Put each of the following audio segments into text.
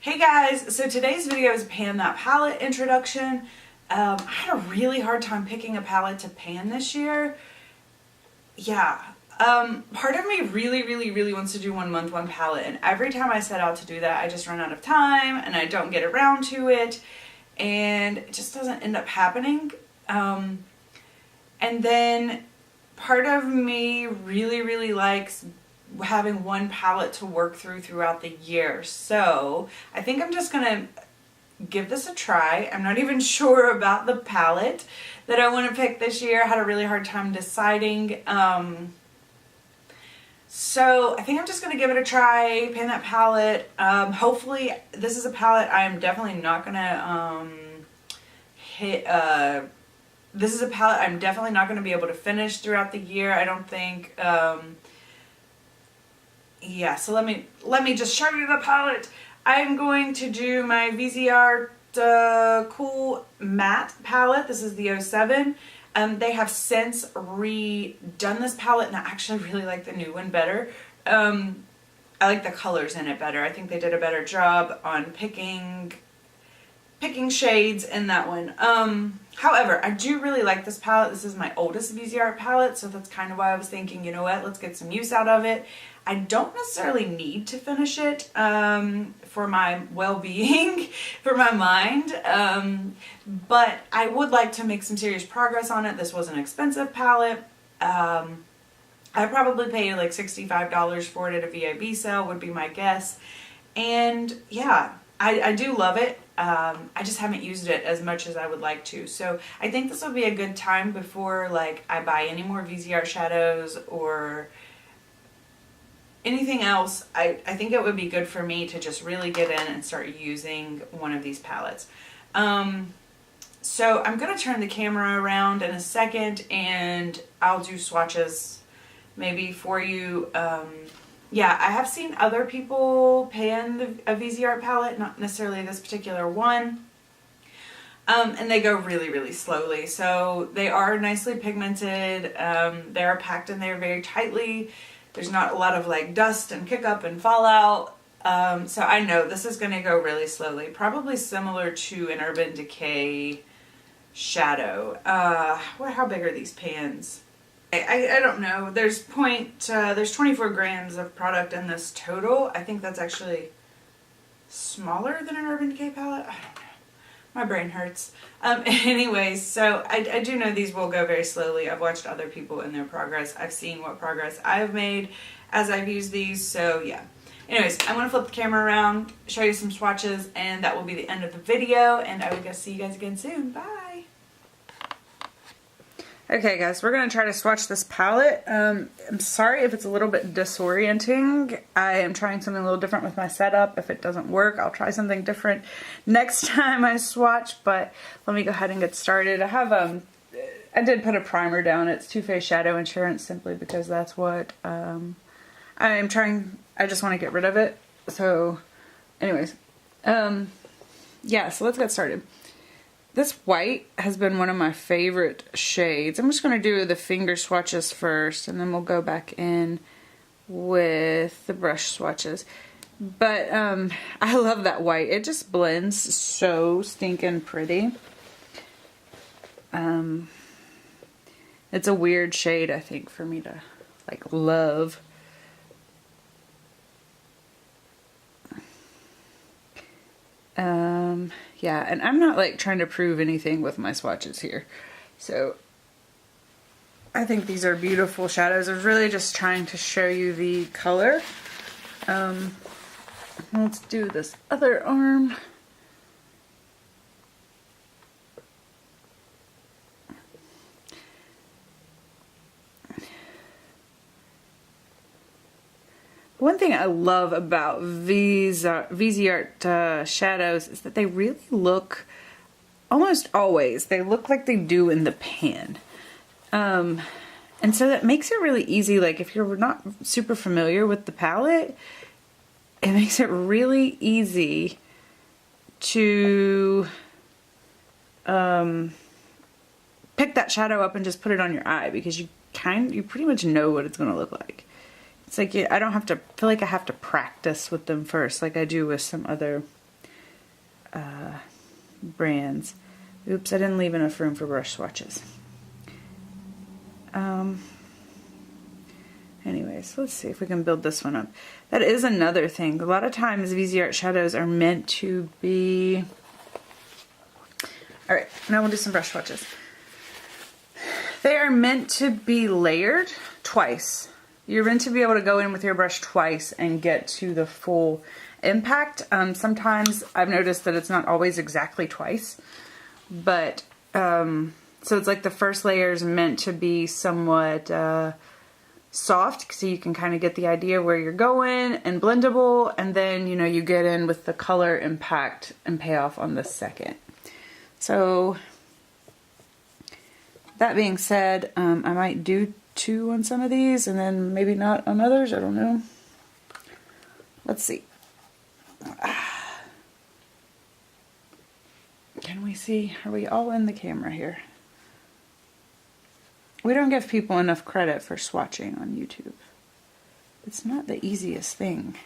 Hey guys, so today's video is a pan that palette introduction. I had a really hard time picking a palette to pan this year. Yeah, part of me really wants to do 1 month, one palette, and every time I set out to do that, I just run out of time and I don't get around to it, and it just doesn't end up happening. And then part of me really likes having one palette to work throughout the year. So I think I'm just gonna give this a try. I'm not even sure about the palette that I want to pick this year. I had a really hard time deciding. So I think I'm just gonna give it a try, pan that palette. Hopefully this is a palette I'm definitely not gonna hit. This is a palette I'm definitely not going to be able to finish throughout the year. I don't think. Yeah, so let me just show you the palette. I'm going to do my Viseart Cool Matte palette. This is the 07. They have since redone this palette, and I actually really like the new one better. I like the colors in it better. I think they did a better job on picking shades in that one. However, I do really like this palette. This is my oldest Viseart palette, so that's kind of why I was thinking, you know what, let's get some use out of it. I don't necessarily need to finish it for my well-being, for my mind, but I would like to make some serious progress on it. This was an expensive palette. I probably paid like $65 for it at a VIB sale, would be my guess. And yeah, I do love it. I just haven't used it as much as I would like to. So I think this will be a good time before like I buy any more Viseart shadows or anything else. I think it would be good for me to just really get in and start using one of these palettes. So I'm going to turn the camera around in a second and I'll do swatches maybe for you. Yeah, I have seen other people pan a Viseart palette, not necessarily this particular one. And they go really slowly. So they are nicely pigmented. They are packed in there very tightly. There's not a lot of like dust and kick up and fallout. So I know this is going to go really slowly. Probably similar to an Urban Decay shadow. How big are these pans? I don't know. There's 24 grams of product in this total. I think that's actually smaller than an Urban Decay palette. I don't know. My brain hurts. Anyways, so I do know these will go very slowly. I've watched other people in their progress. I've seen what progress I've made as I've used these. So yeah. Anyways, I'm going to flip the camera around, show you some swatches, and that will be the end of the video. And I will see you guys again soon. Bye. Okay guys, we're going to try to swatch this palette. I'm sorry if it's a little bit disorienting. I am trying something a little different with my setup. If it doesn't work, I'll try something different next time I swatch, but let me go ahead and get started. I have, I did put a primer down. It's Too Faced Shadow Insurance simply because that's what I am trying. I just want to get rid of it. So anyways, yeah, so let's get started. This white has been one of my favorite shades. I'm just going to do the finger swatches first, and then we'll go back in with the brush swatches. But I love that white. It just blends so stinking pretty. It's a weird shade, I think, for me to like love. Yeah, and I'm not like trying to prove anything with my swatches here. So I think these are beautiful shadows. I was really just trying to show you the color. Let's do this other arm. One thing I love about Viseart shadows is that they really look, almost always, they look like they do in the pan. And so that makes it really easy, like if you're not super familiar with the palette, it makes it really easy to pick that shadow up and just put it on your eye, because you pretty much know what it's going to look like. It's like I don't have to feel like I have to practice with them first like I do with some other brands. Oops, I didn't leave enough room for brush swatches. Anyways, let's see if we can build this one up. That is another thing. A lot of times Viseart shadows are meant to be... Alright, now we'll do some brush swatches. They are meant to be layered twice. You're meant to be able to go in with your brush twice and get to the full impact. Sometimes I've noticed that it's not always exactly twice, but so it's like the first layer is meant to be somewhat soft, so you can kind of get the idea where you're going and blendable, and then you know you get in with the color impact and payoff on the second. So that being said, I might do 2 on some of these and then maybe not on others. I don't know. Let's see. Can we see? Are we all in the camera here? We don't give people enough credit for swatching on YouTube. It's not the easiest thing.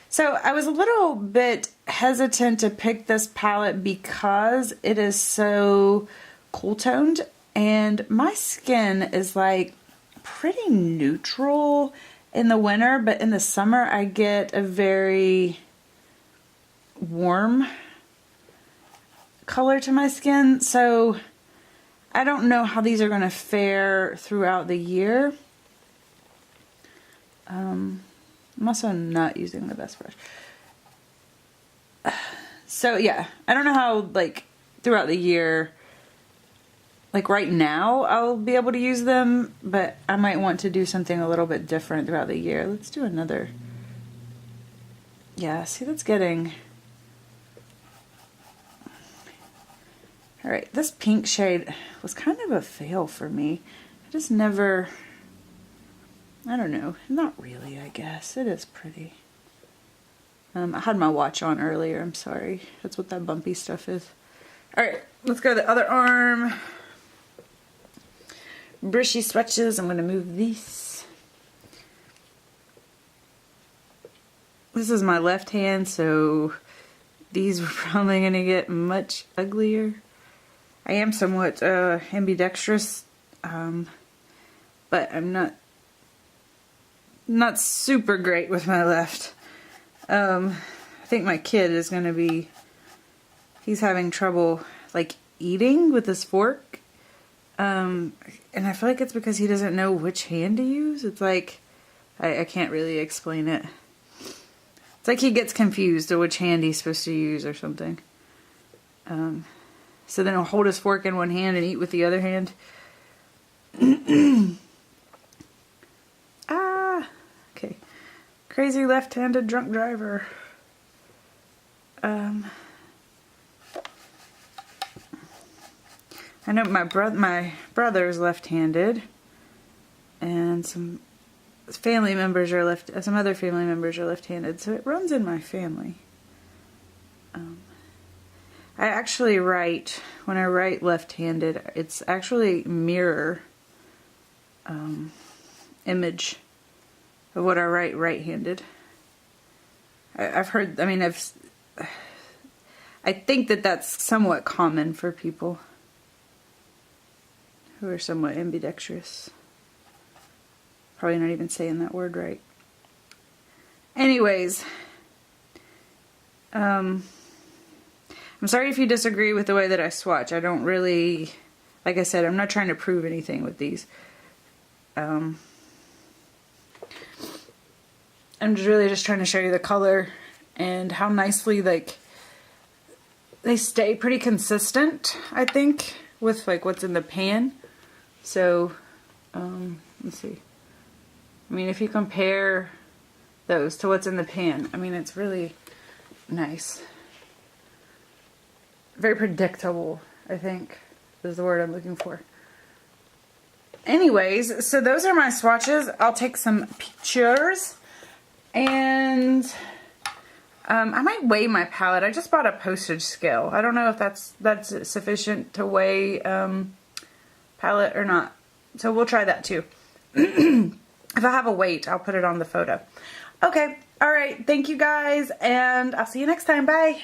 So I was a little bit hesitant to pick this palette because it is so cool toned, and my skin is like pretty neutral in the winter, but in the summer I get a very warm color to my skin. So I don't know how these are going to fare throughout the year. I'm also not using the best brush. So yeah, I don't know how like throughout the year, like right now I'll be able to use them, but I might want to do something a little bit different throughout the year. Let's do another. Yeah, see, that's getting... Alright, this pink shade was kind of a fail for me. I just never... I don't know. Not really, I guess. It is pretty. I had my watch on earlier. I'm sorry. That's what that bumpy stuff is. Alright, let's go to the other arm. Brushy swatches. I'm going to move these. This is my left hand, so these were probably going to get much uglier. I am somewhat ambidextrous, but I'm not super great with my left. I think my kid is going to be, he's having trouble like eating with his fork, and I feel like it's because he doesn't know which hand to use. It's like, I can't really explain it. It's like he gets confused of which hand he's supposed to use or something. So then he'll hold his fork in one hand and eat with the other hand. Okay. Crazy left-handed drunk driver. I know my brother's left-handed, and some family members are some other family members are left-handed, so it runs in my family. I actually write, when I write left-handed, it's actually mirror image of what I write right-handed. I've heard, I mean, I think that that's somewhat common for people who are somewhat ambidextrous. Probably not even saying that word right. Anyways, I'm sorry if you disagree with the way that I swatch. I don't really, like I said, I'm not trying to prove anything with these. I'm really just trying to show you the color and how nicely, like, they stay pretty consistent, I think, with like what's in the pan. So, let's see. I mean, if you compare those to what's in the pan, I mean, it's really nice. Very predictable, I think, is the word I'm looking for. Anyways, so those are my swatches. I'll take some pictures, and I might weigh my palette. I just bought a postage scale. I don't know if that's sufficient to weigh palette or not. So we'll try that too. If I have a weight, I'll put it on the photo. Okay, alright, thank you guys, and I'll see you next time. Bye!